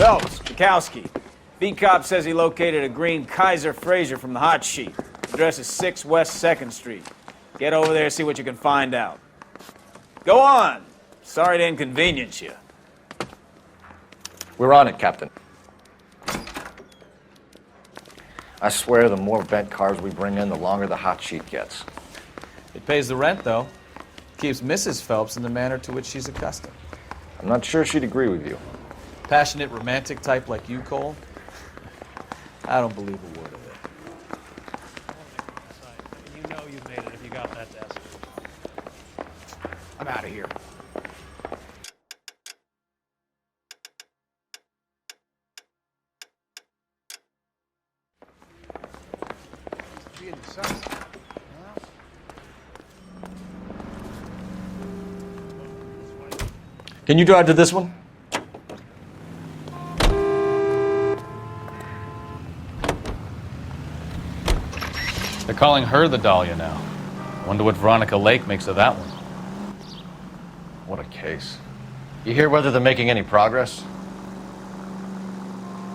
Phelps, Bukowski. V-Cop says he located a green Kaiser Frazer from the hot sheet. Address is 6 West 2nd Street. Get over there and see what you can find out. Go on. Sorry to inconvenience you. We're on it, Captain. I swear the more bent cars we bring in, the longer the hot sheet gets. It pays the rent, though. Keeps Mrs. Phelps in the manner to which she's accustomed. I'm not sure she'd agree with you. Passionate, romantic type like you, Cole? I don't believe a word of it. You know you've made it if you got that desk. I'm out of here. Can you drive to this one? They're calling her the Dahlia now. Wonder what Veronica Lake makes of that one. What a case. You hear whether they're making any progress?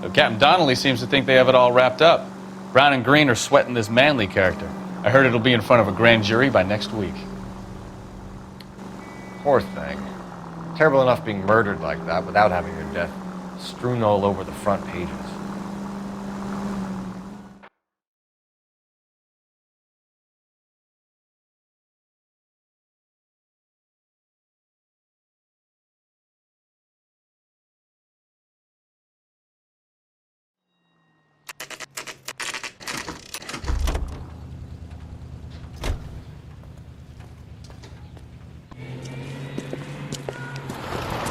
Though Captain Donnelly seems to think they have it all wrapped up. Brown and Green are sweating this Manley character. I heard it'll be in front of a grand jury by next week. Poor thing. Terrible enough being murdered like that without having her death strewn all over the front pages.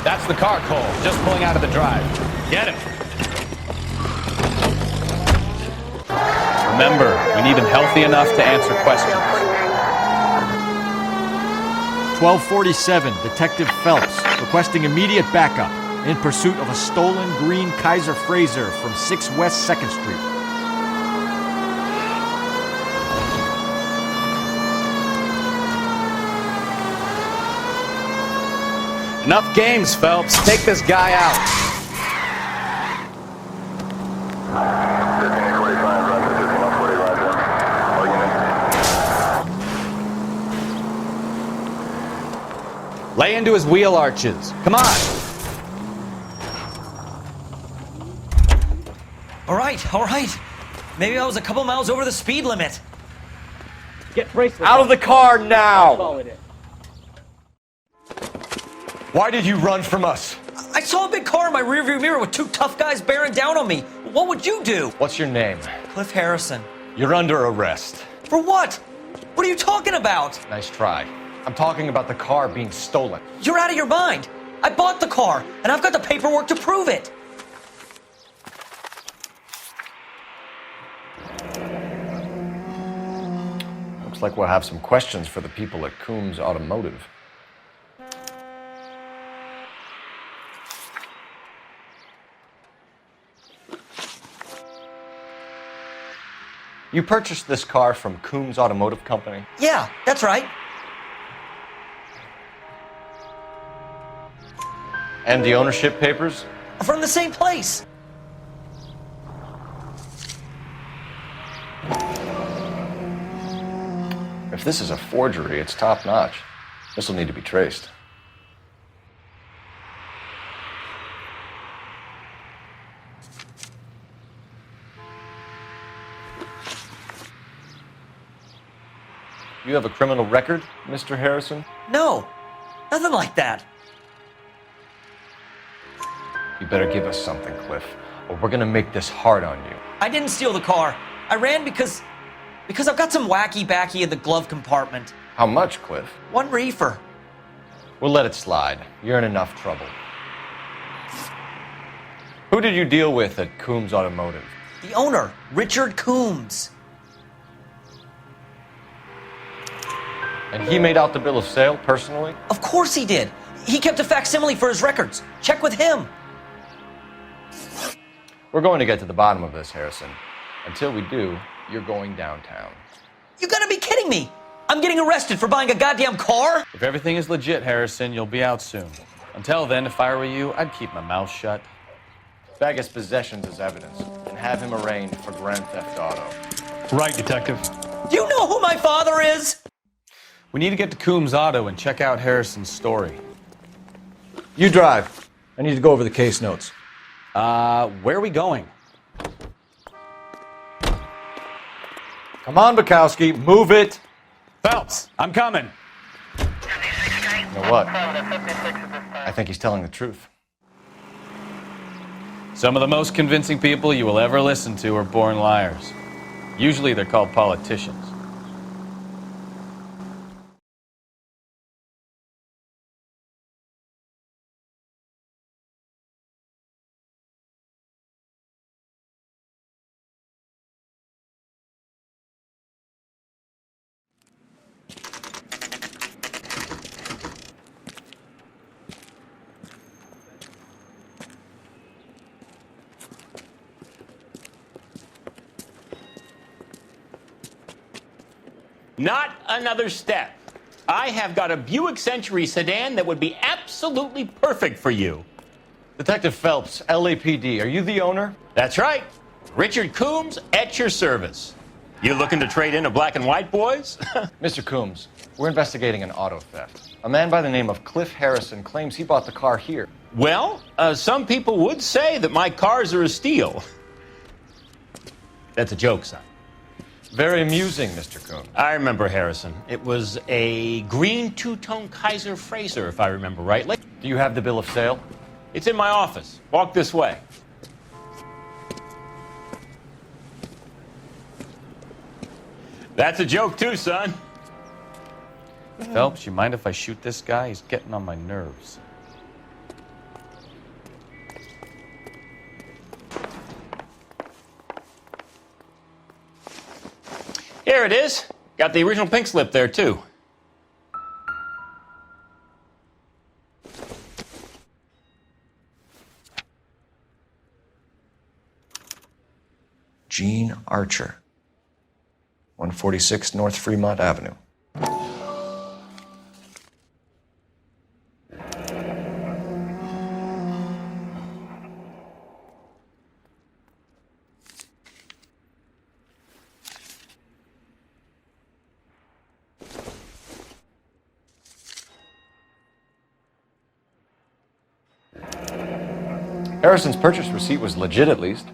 That's the car, Cole. Just pulling out of the drive. Get him. Remember, we need him healthy enough to answer questions. 1247, Detective Phelps, requesting immediate backup in pursuit of a stolen green Kaiser Frazer from 6 West 2nd Street. Enough games, Phelps. Take this guy out. Lay into his wheel arches. Come on. All right. Maybe I was a couple miles over the speed limit. Get bracelet. Out of the car now! Call it in. Why did you run from us? I saw a big car in my rearview mirror with 2 tough guys bearing down on me. What would you do? What's your name? Cliff Harrison. You're under arrest. For what? What are you talking about? Nice try. I'm talking about the car being stolen. You're out of your mind. I bought the car, and I've got the paperwork to prove it. Looks like we'll have some questions for the people at Coombs Automotive. You purchased this car from Coombs Automotive Company? Yeah, that's right. And the ownership papers? From the same place. If this is a forgery, it's top-notch. This will need to be traced. You have a criminal record, Mr. Harrison? No, nothing like that. You better give us something, Cliff, or we're gonna make this hard on you. I didn't steal the car. I ran because I've got some wacky backy in the glove compartment. How much, Cliff? 1 reefer. We'll let it slide. You're in enough trouble. Who did you deal with at Coombs Automotive? The owner, Richard Coombs. And he made out the bill of sale personally? Of course he did. He kept a facsimile for his records. Check with him. We're going to get to the bottom of this, Harrison. Until we do, you're going downtown. You gotta be kidding me. I'm getting arrested for buying a goddamn car? If everything is legit, Harrison, you'll be out soon. Until then, if I were you, I'd keep my mouth shut. Bag his possessions as evidence and have him arraigned for Grand Theft Auto. Right, Detective. Do you know who my father is? We need to get to Coombs Auto and check out Harrison's story. You drive. I need to go over the case notes. Where are we going? Come on, Bukowski, move it. Phelps, I'm coming. You know what? I think he's telling the truth. Some of the most convincing people you will ever listen to are born liars. Usually they're called politicians. Not another step. I have got a Buick Century sedan that would be absolutely perfect for you. Detective Phelps, LAPD, are you the owner? That's right. Richard Coombs at your service. You looking to trade in a black and white, boys? Mr. Coombs, we're investigating an auto theft. A man by the name of Cliff Harrison claims he bought the car here. Well, some people would say that my cars are a steal. That's a joke, son. Very amusing, Mr. Coombs. I remember Harrison. It was a green two-tone Kaiser Frazer, if I remember rightly. Do you have the bill of sale? It's in my office. Walk this way. That's a joke too, son. Phelps, you mind if I shoot this guy? He's getting on my nerves. Here it is. Got the original pink slip there, too. Gene Archer, 146 North Fremont Avenue. Harrison's purchase receipt was legit, at least.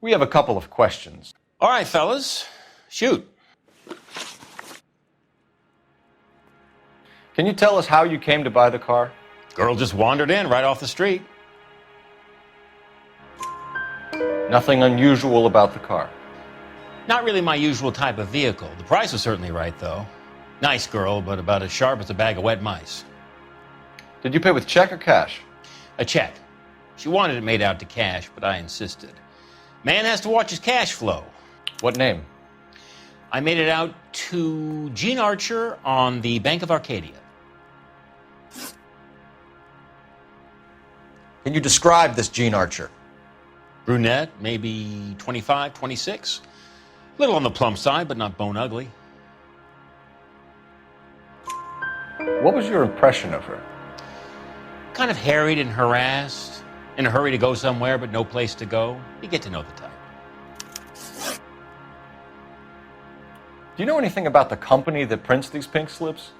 We have a couple of questions. All right, fellas. Shoot. Can you tell us how you came to buy the car? Girl just wandered in right off the street. Nothing unusual about the car. Not really my usual type of vehicle. The price was certainly right, though. Nice girl, but about as sharp as a bag of wet mice. Did you pay with check or cash? A check. She wanted it made out to cash, but I insisted. Man has to watch his cash flow. What name? I made it out to Gene Archer on the Bank of Arcadia. Can you describe this Gene Archer? Brunette, maybe 25, 26. Little on the plump side, but not bone ugly. What was your impression of her? Kind of harried and harassed. In a hurry to go somewhere, but no place to go. You get to know the type. Do you know anything about the company that prints these pink slips?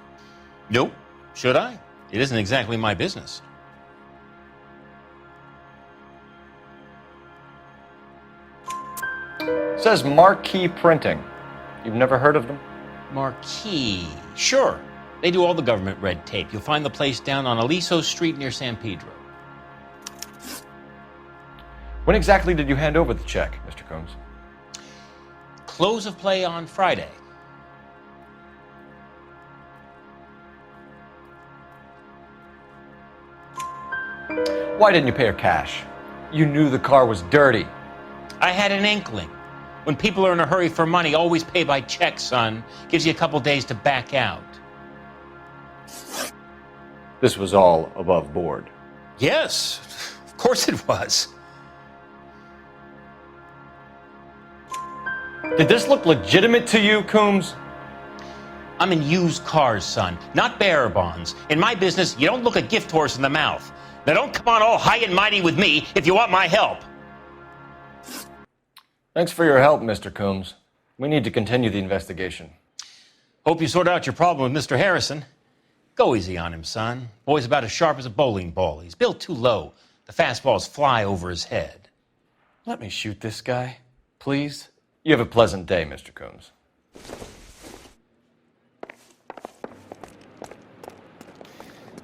Nope. Should I? It isn't exactly my business. It says Marquee Printing. You've never heard of them? Marquee. Sure. They do all the government red tape. You'll find the place down on Aliso Street near San Pedro. When exactly did you hand over the check, Mr. Coombs? Close of play on Friday. Why didn't you pay her cash? You knew the car was dirty. I had an inkling. When people are in a hurry for money, always pay by check, son. Gives you a couple days to back out. This was all above board. Yes, of course it was. Did this look legitimate to you, Coombs? I'm in used cars, son, not bearer bonds. In my business, you don't look a gift horse in the mouth. Now don't come on all high and mighty with me if you want my help. Thanks for your help, Mr. Coombs. We need to continue the investigation. Hope you sort out your problem with Mr. Harrison. Go easy on him, son. Boy's about as sharp as a bowling ball. He's built too low. The fastballs fly over his head. Let me shoot this guy, please. You have a pleasant day, Mr. Coombs.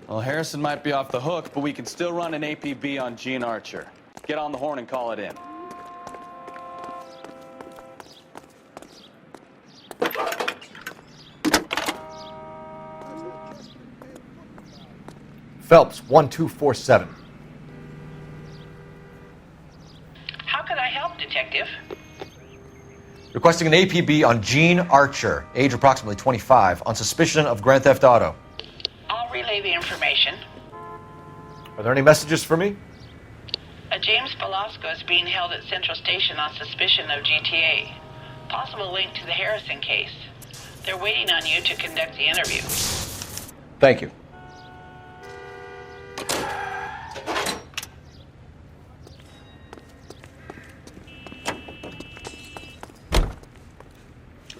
Well, Harrison might be off the hook, but we can still run an APB on Gene Archer. Get on the horn and call it in. Phelps, 1247. How can I help, Detective? Requesting an APB on Gene Archer, age approximately 25, on suspicion of Grand Theft Auto. I'll relay the information. Are there any messages for me? A James Velasco is being held at Central Station on suspicion of GTA. Possible link to the Harrison case. They're waiting on you to conduct the interview. Thank you.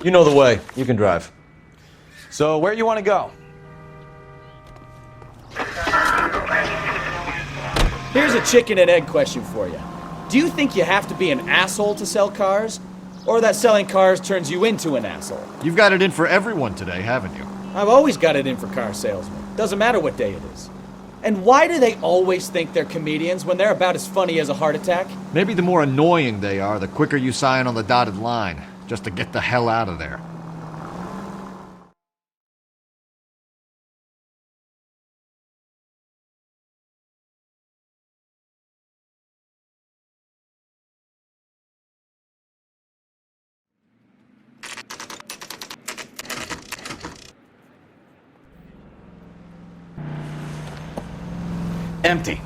You know the way. You can drive. So, where you want to go? Here's a chicken and egg question for you. Do you think you have to be an asshole to sell cars? Or that selling cars turns you into an asshole? You've got it in for everyone today, haven't you? I've always got it in for car salesmen. Doesn't matter what day it is. And why do they always think they're comedians when they're about as funny as a heart attack? Maybe the more annoying they are, the quicker you sign on the dotted line, just to get the hell out of there. Empty.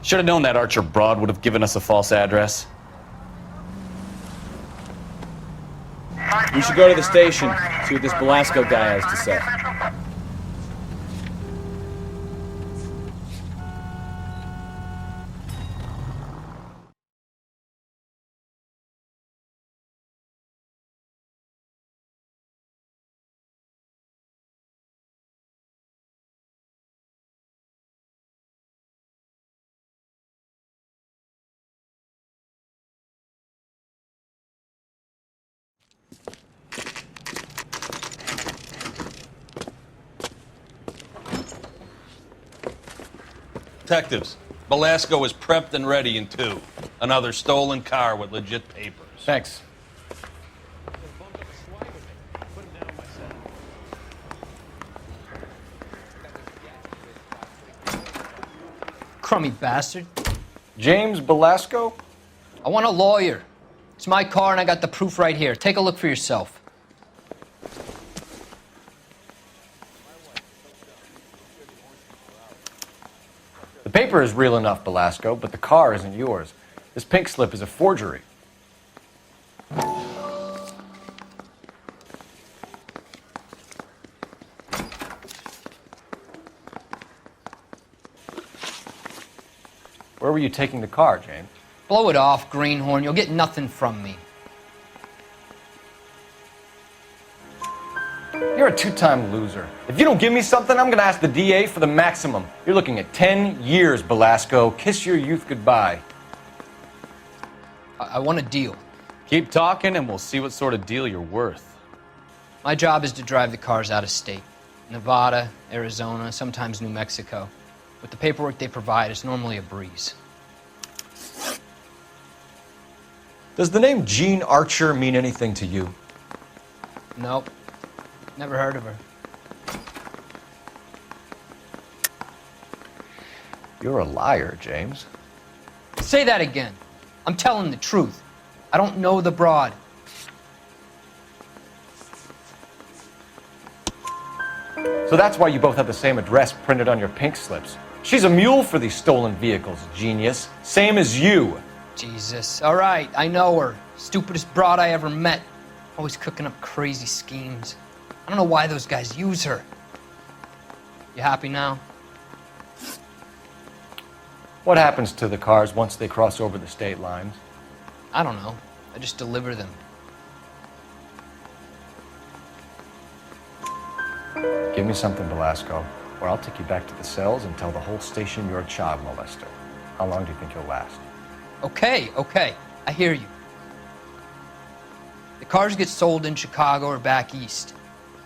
Should have known that Archer broad would have given us a false address. We should go to the station, see what this Velasco guy has to say. Detectives, Velasco is prepped and ready in 2. Another stolen car with legit papers. Thanks. Crummy bastard. James Velasco? I want a lawyer. It's my car and I got the proof right here. Take a look for yourself. The paper is real enough, Velasco, but the car isn't yours. This pink slip is a forgery. Where were you taking the car, James? Blow it off, greenhorn. You'll get nothing from me. You're a two-time loser. If you don't give me something, I'm gonna ask the DA for the maximum. You're looking at 10 years, Velasco. Kiss your youth goodbye. I want a deal. Keep talking and we'll see what sort of deal you're worth. My job is to drive the cars out of state. Nevada, Arizona, sometimes New Mexico. With the paperwork they provide, it's normally a breeze. Does the name Gene Archer mean anything to you? Nope. Never heard of her. You're a liar, James. Say that again. I'm telling the truth. I don't know the broad. So that's why you both have the same address printed on your pink slips. She's a mule for these stolen vehicles, genius. Same as you. Jesus. All right, I know her. Stupidest broad I ever met. Always cooking up crazy schemes. I don't know why those guys use her. You happy now? What happens to the cars once they cross over the state lines? I don't know. I just deliver them. Give me something, Velasco, or I'll take you back to the cells and tell the whole station you're a child molester. How long do you think you'll last? Okay, I hear you. The cars get sold in Chicago or back east.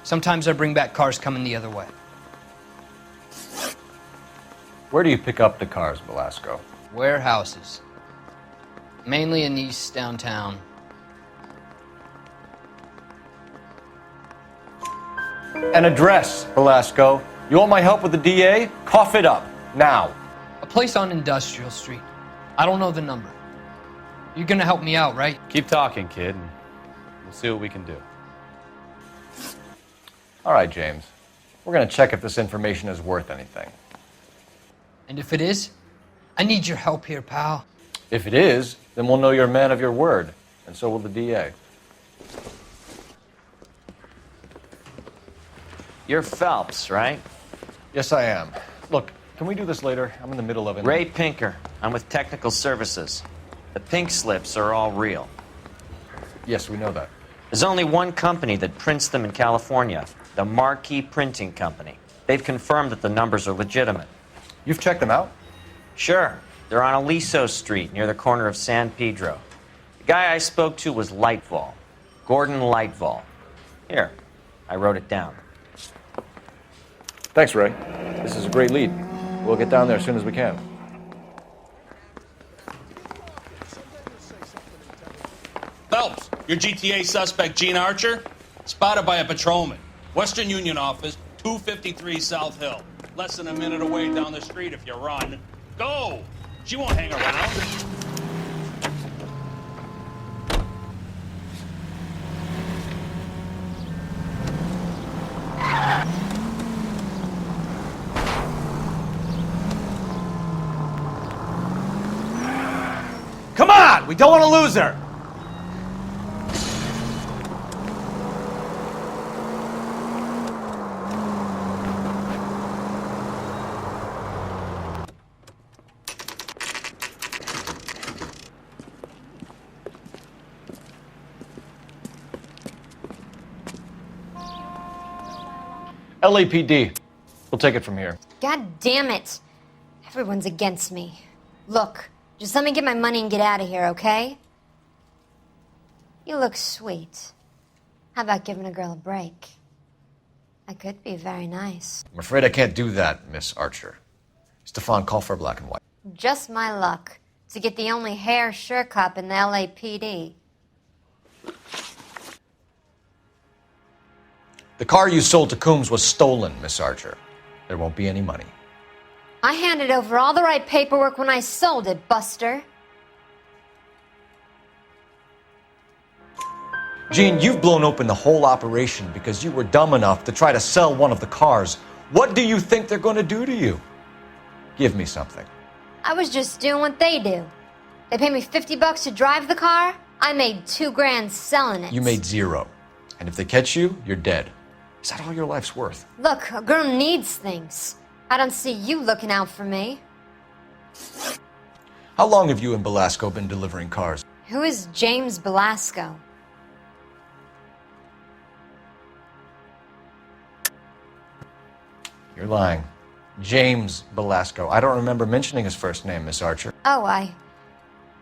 Sometimes I bring back cars coming the other way. Where do you pick up the cars, Velasco? Warehouses. Mainly in East downtown. An address, Velasco. You want my help with the DA? Cough it up, now. A place on Industrial Street. I don't know the number. You're gonna help me out, right? Keep talking, kid, and we'll see what we can do. All right, James. We're gonna check if this information is worth anything. And if it is, I need your help here, pal. If it is, then we'll know you're a man of your word, and so will the DA. You're Phelps, right? Yes, I am. Look, can we do this later? I'm in the middle of it. Ray Pinker. I'm with Technical Services. The pink slips are all real. Yes, we know that. There's only one company that prints them in California, the Marquee Printing Company. They've confirmed that the numbers are legitimate. You've checked them out? Sure. They're on Aliso Street, near the corner of San Pedro. The guy I spoke to was Lightval. Gordon Lightval. Here, I wrote it down. Thanks, Ray. This is a great lead. We'll get down there as soon as we can. Phelps, your GTA suspect, Gene Archer, spotted by a patrolman. Western Union office, 253 South Hill. Less than a minute away down the street if you run. Go! She won't hang around. Come on! We don't want to lose her! LAPD. We'll take it from here. God damn it. Everyone's against me. Look, just let me get my money and get out of here, okay? You look sweet. How about giving a girl a break? I could be very nice. I'm afraid I can't do that, Miss Archer. Stefan, call for black and white. Just my luck to get the only hair sure cop in the LAPD. The car you sold to Coombs was stolen, Miss Archer. There won't be any money. I handed over all the right paperwork when I sold it, Buster. Gene, you've blown open the whole operation because you were dumb enough to try to sell one of the cars. What do you think they're going to do to you? Give me something. I was just doing what they do. They paid me $50 to drive the car. I made $2 grand selling it. You made $0. And if they catch you, you're dead. Is that all your life's worth? Look, a girl needs things. I don't see you looking out for me. How long have you and Belasco been delivering cars? Who is James Belasco? You're lying. James Belasco. I don't remember mentioning his first name, Miss Archer. Oh,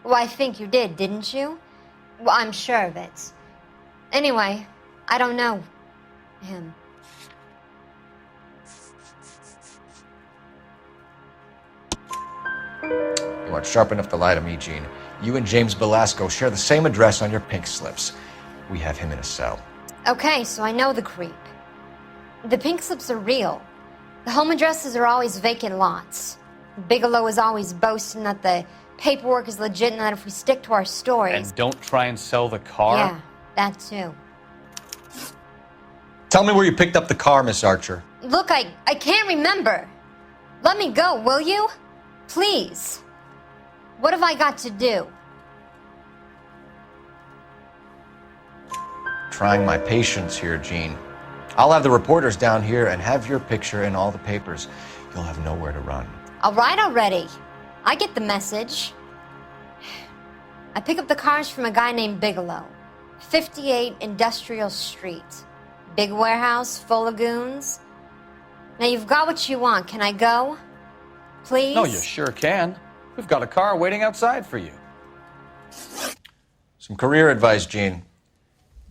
Well, I think you did, didn't you? Well, I'm sure of it. Anyway, I don't know him. You aren't sharp enough to lie to me, Gene. You and James Belasco share the same address on your pink slips. We have him in a cell. Okay, so I know the creep. The pink slips are real. The home addresses are always vacant lots. Bigelow is always boasting that the paperwork is legit and that if we stick to our stories... And don't try and sell the car? Yeah, that too. Tell me where you picked up the car, Miss Archer. Look, I can't remember. Let me go, will you? Please. What have I got to do? Trying my patience here, Gene. I'll have the reporters down here and have your picture in all the papers. You'll have nowhere to run. All right already. I get the message. I pick up the cars from a guy named Bigelow. 58 Industrial Street. Big warehouse, full of goons. Now you've got what you want. Can I go? Please? No, you sure can. We've got a car waiting outside for you. Some career advice, Gene.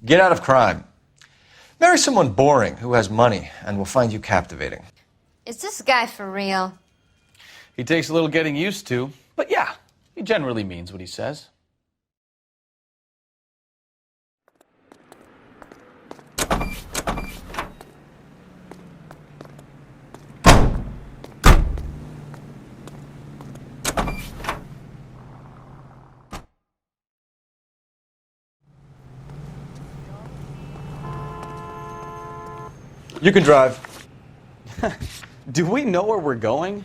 Get out of crime. Marry someone boring who has money and will find you captivating. Is this guy for real? He takes a little getting used to, but yeah, he generally means what he says. You can drive. Do we know where we're going?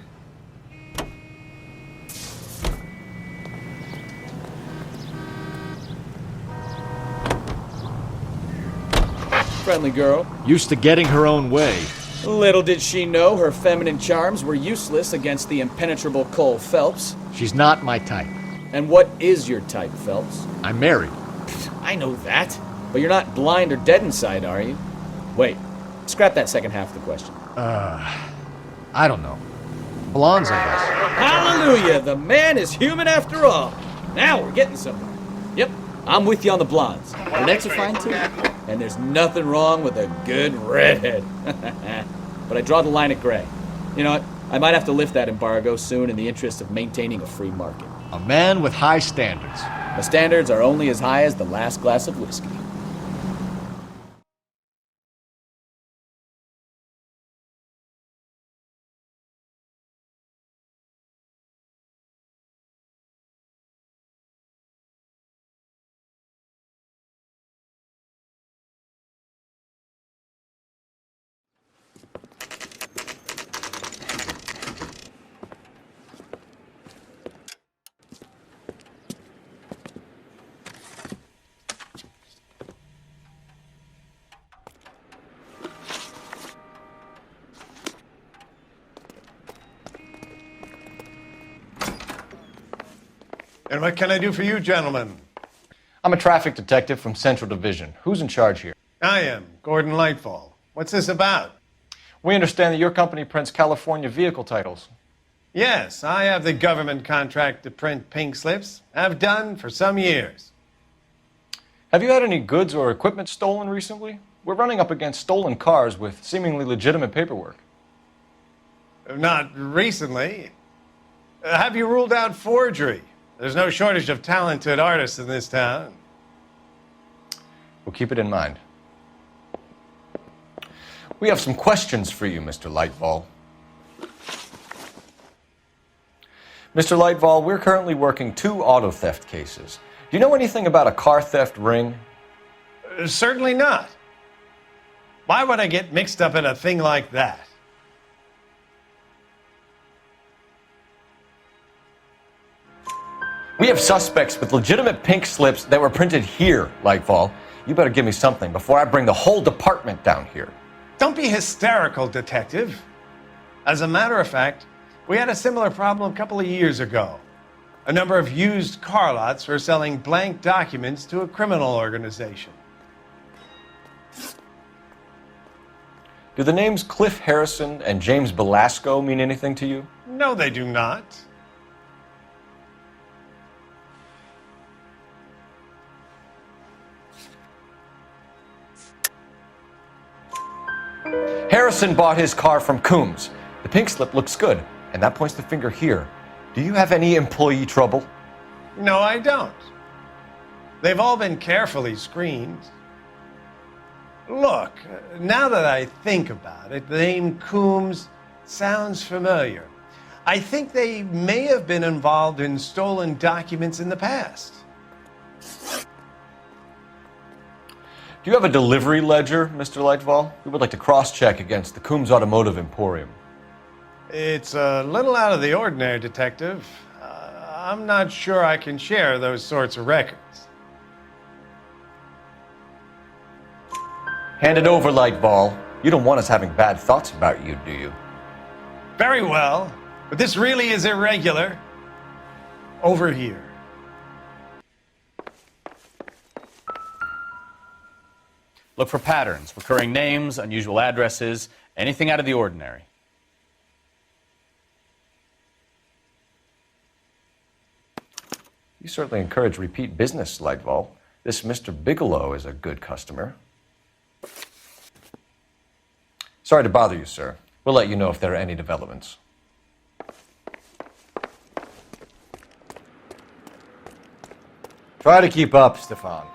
Friendly girl. Used to getting her own way. Little did she know her feminine charms were useless against the impenetrable Cole Phelps. She's not my type. And what is your type, Phelps? I'm married. I know that. But you're not blind or dead inside, are you? Wait. Scrap that second half of the question. I don't know. Blondes, I guess. Hallelujah! The man is human after all. Now we're getting somewhere. Yep, I'm with you on the blondes. Brunettes are fine too. And there's nothing wrong with a good redhead. But I draw the line at gray. You know what? I might have to lift that embargo soon in the interest of maintaining a free market. A man with high standards. My standards are only as high as the last glass of whiskey. And what can I do for you, gentlemen? I'm a traffic detective from Central Division. Who's in charge here? I am, Gordon Lightfall. What's this about? We understand that your company prints California vehicle titles. Yes, I have the government contract to print pink slips. I've done for some years. Have you had any goods or equipment stolen recently? We're running up against stolen cars with seemingly legitimate paperwork. Not recently. Have you ruled out forgery? There's no shortage of talented artists in this town. We'll keep it in mind. We have some questions for you, Mr. Lightfall. Mr. Lightfall, we're currently working 2 auto theft cases. Do you know anything about a car theft ring? Certainly not. Why would I get mixed up in a thing like that? We have suspects with legitimate pink slips that were printed here, Lightfall. You better give me something before I bring the whole department down here. Don't be hysterical, Detective. As a matter of fact, we had a similar problem a couple of years ago. A number of used car lots were selling blank documents to a criminal organization. Do the names Cliff Harrison and James Belasco mean anything to you? No, they do not. Harrison bought his car from Coombs. The pink slip looks good, and that points the finger here. Do you have any employee trouble? No, I don't. They've all been carefully screened. Look, now that I think about it, the name Coombs sounds familiar. I think they may have been involved in stolen documents in the past. Do you have a delivery ledger, Mr. Lightfall? We would like to cross-check against the Coombs Automotive Emporium. It's a little out of the ordinary, Detective. I'm not sure I can share those sorts of records. Hand it over, Lightfall. You don't want us having bad thoughts about you, do you? Very well, but this really is irregular. Over here. Look for patterns, recurring names, unusual addresses, anything out of the ordinary. You certainly encourage repeat business, Lightval. This Mr. Bigelow is a good customer. Sorry to bother you, sir. We'll let you know if there are any developments. Try to keep up, Stefan.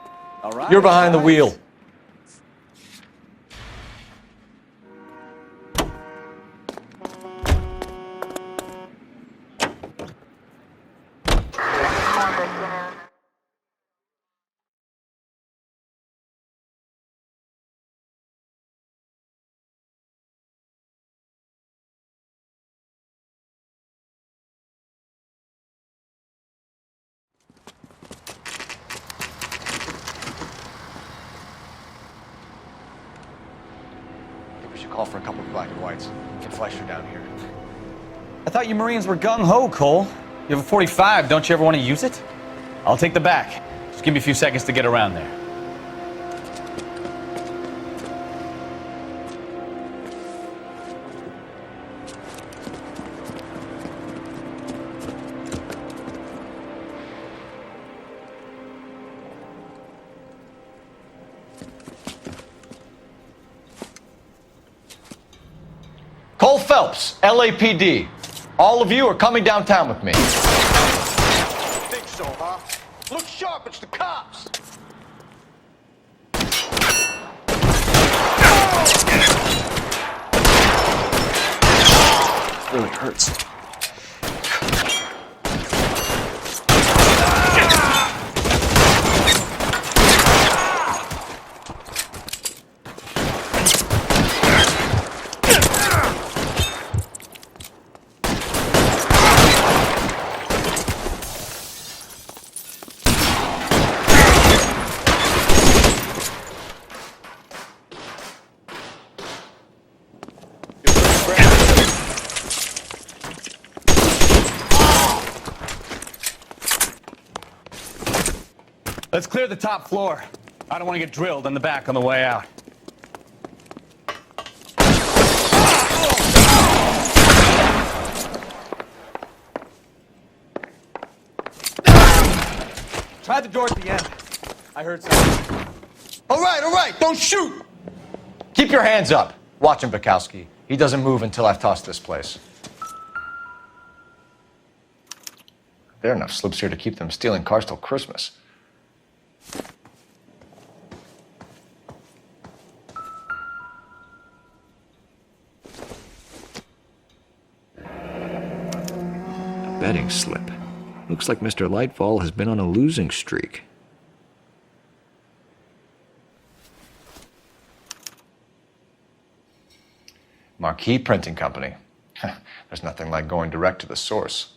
All right. You're behind the wheel. Call for a couple of black and whites. Get Fleischer down here. I thought you Marines were gung-ho, Cole. You have a 45, don't you ever want to use it? I'll take the back. Just give me a few seconds to get around there. Cole Phelps, LAPD. All of you are coming downtown with me. Think so, huh? Look sharp, it's the cops. This really hurts. Let's clear the top floor. I don't want to get drilled in the back on the way out. Try the door at the end. I heard something. All right, don't shoot. Keep your hands up. Watch him, Bukowski. He doesn't move until I've tossed this place. There are enough slips here to keep them stealing cars till Christmas. Betting slip. Looks like Mr. Lightfall has been on a losing streak. Marquee Printing Company. There's nothing like going direct to the source.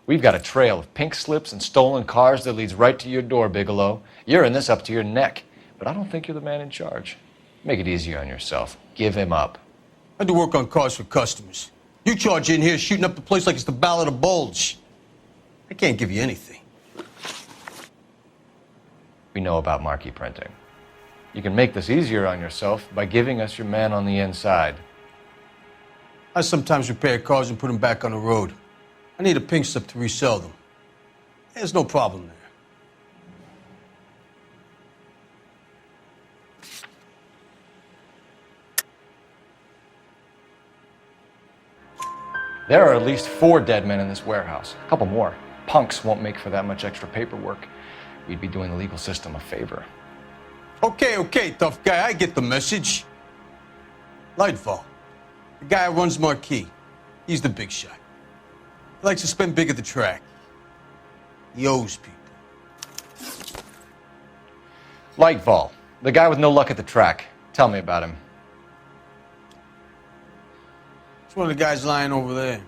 We've got a trail of pink slips and stolen cars that leads right to your door, Bigelow. You're in this up to your neck, but I don't think you're the man in charge. Make it easier on yourself. Give him up. I do work on cars for customers. You charge in here shooting up the place like it's the Ballad of Bulge. I can't give you anything. We know about marquee printing. You can make this easier on yourself by giving us your man on the inside. I sometimes repair cars and put them back on the road. I need a pink slip to resell them. There's no problem there. There are at least 4 dead men in this warehouse. A couple more. Punks won't make for that much extra paperwork. We'd be doing the legal system a favor. Okay, tough guy, I get the message. Lightfall, the guy who runs Marquee. He's the big shot. He likes to spend big at the track. He owes people. Lightfall, the guy with no luck at the track. Tell me about him. It's one of the guys lying over there.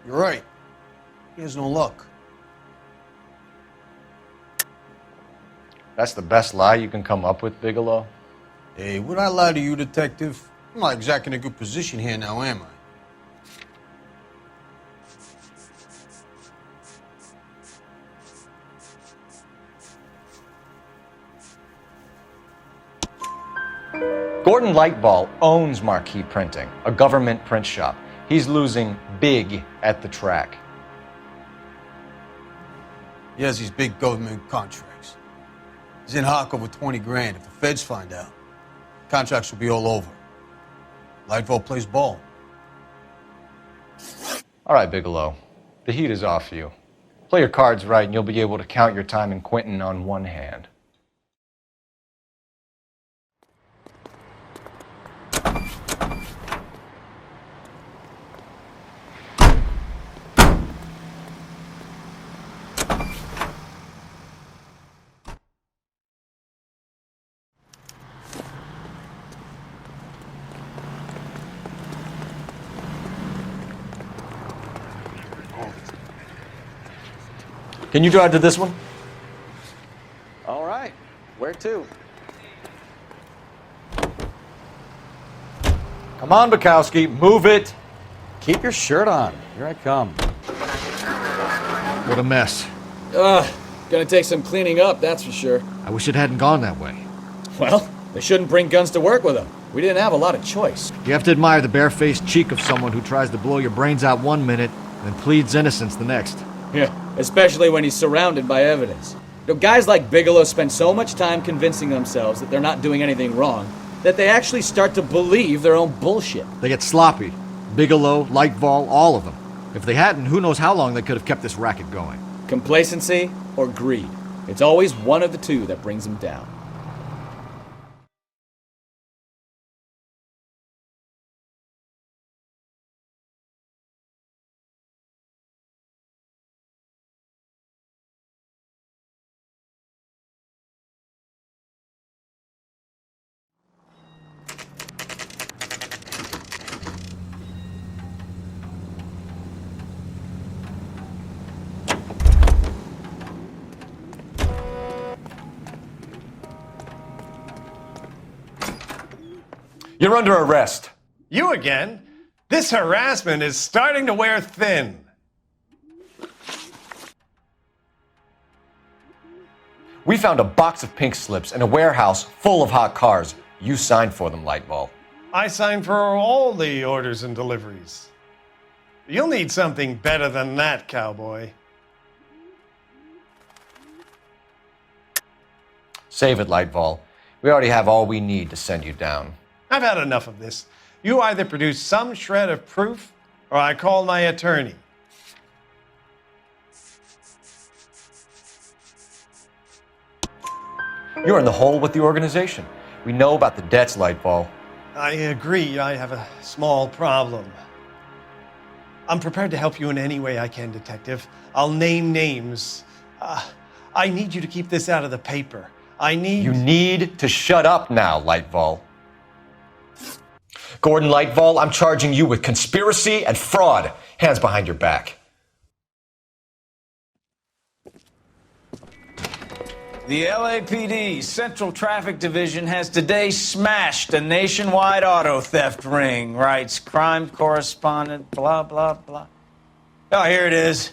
You're right. He has no luck. That's the best lie you can come up with, Bigelow? Hey, would I lie to you, Detective? I'm not exactly in a good position here now, am I? Gordon Lightball owns Marquee Printing, a government print shop. He's losing big at the track. He has these big government contracts. He's in hock over 20 grand. If the feds find out, contracts will be all over. Lightfall plays ball. All right, Bigelow. The heat is off you. Play your cards right and you'll be able to count your time in Quentin on one hand. Can you drive to this one? All right. Where to? Come on, Bukowski, move it. Keep your shirt on. Here I come. What a mess. Gonna take some cleaning up, that's for sure. I wish it hadn't gone that way. Well, they shouldn't bring guns to work with them. We didn't have a lot of choice. You have to admire the barefaced cheek of someone who tries to blow your brains out one minute and pleads innocence the next. Yeah, especially when he's surrounded by evidence. You know, guys like Bigelow spend so much time convincing themselves that they're not doing anything wrong that they actually start to believe their own bullshit. They get sloppy. Bigelow, Lightball, all of them. If they hadn't, who knows how long they could have kept this racket going. Complacency or greed. It's always one of the two that brings them down. You're under arrest. You again? This harassment is starting to wear thin. We found a box of pink slips in a warehouse full of hot cars. You signed for them, Lightball. I signed for all the orders and deliveries. You'll need something better than that, cowboy. Save it, Lightball. We already have all we need to send you down. I've had enough of this. You either produce some shred of proof, or I call my attorney. You're in the hole with the organization. We know about the debts, Lightball. I agree, I have a small problem. I'm prepared to help you in any way I can, Detective. I'll name names. I need you to keep this out of the paper. You need to shut up now, Lightball. Gordon Lightball, I'm charging you with conspiracy and fraud. Hands behind your back. The LAPD Central Traffic Division has today smashed a nationwide auto theft ring, writes crime correspondent, blah, blah, blah. Oh, here it is.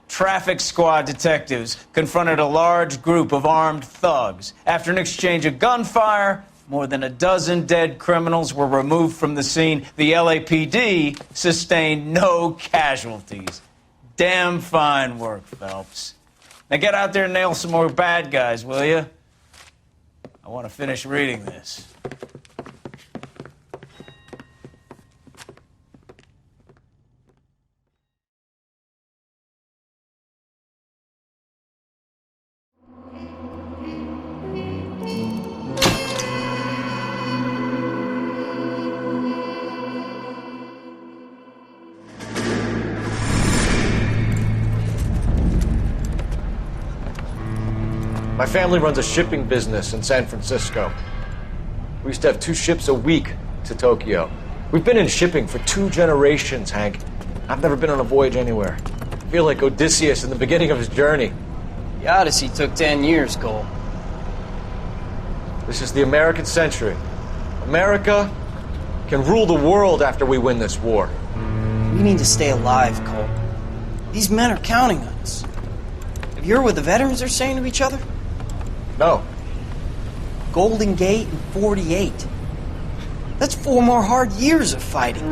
Traffic squad detectives confronted a large group of armed thugs. After an exchange of gunfire, more than a dozen dead criminals were removed from the scene. The LAPD sustained no casualties. Damn fine work, Phelps. Now get out there and nail some more bad guys, will you? I want to finish reading this. My family runs a shipping business in San Francisco. We used to have 2 ships a week to Tokyo. We've been in shipping for 2 generations, Hank. I've never been on a voyage anywhere. I feel like Odysseus in the beginning of his journey. The Odyssey took 10 years, Cole. This is the American century. America can rule the world after we win this war. We need to stay alive, Cole. These men are counting on us. Have you heard what the veterans are saying to each other? No. Golden Gate and 48. That's 4 more hard years of fighting.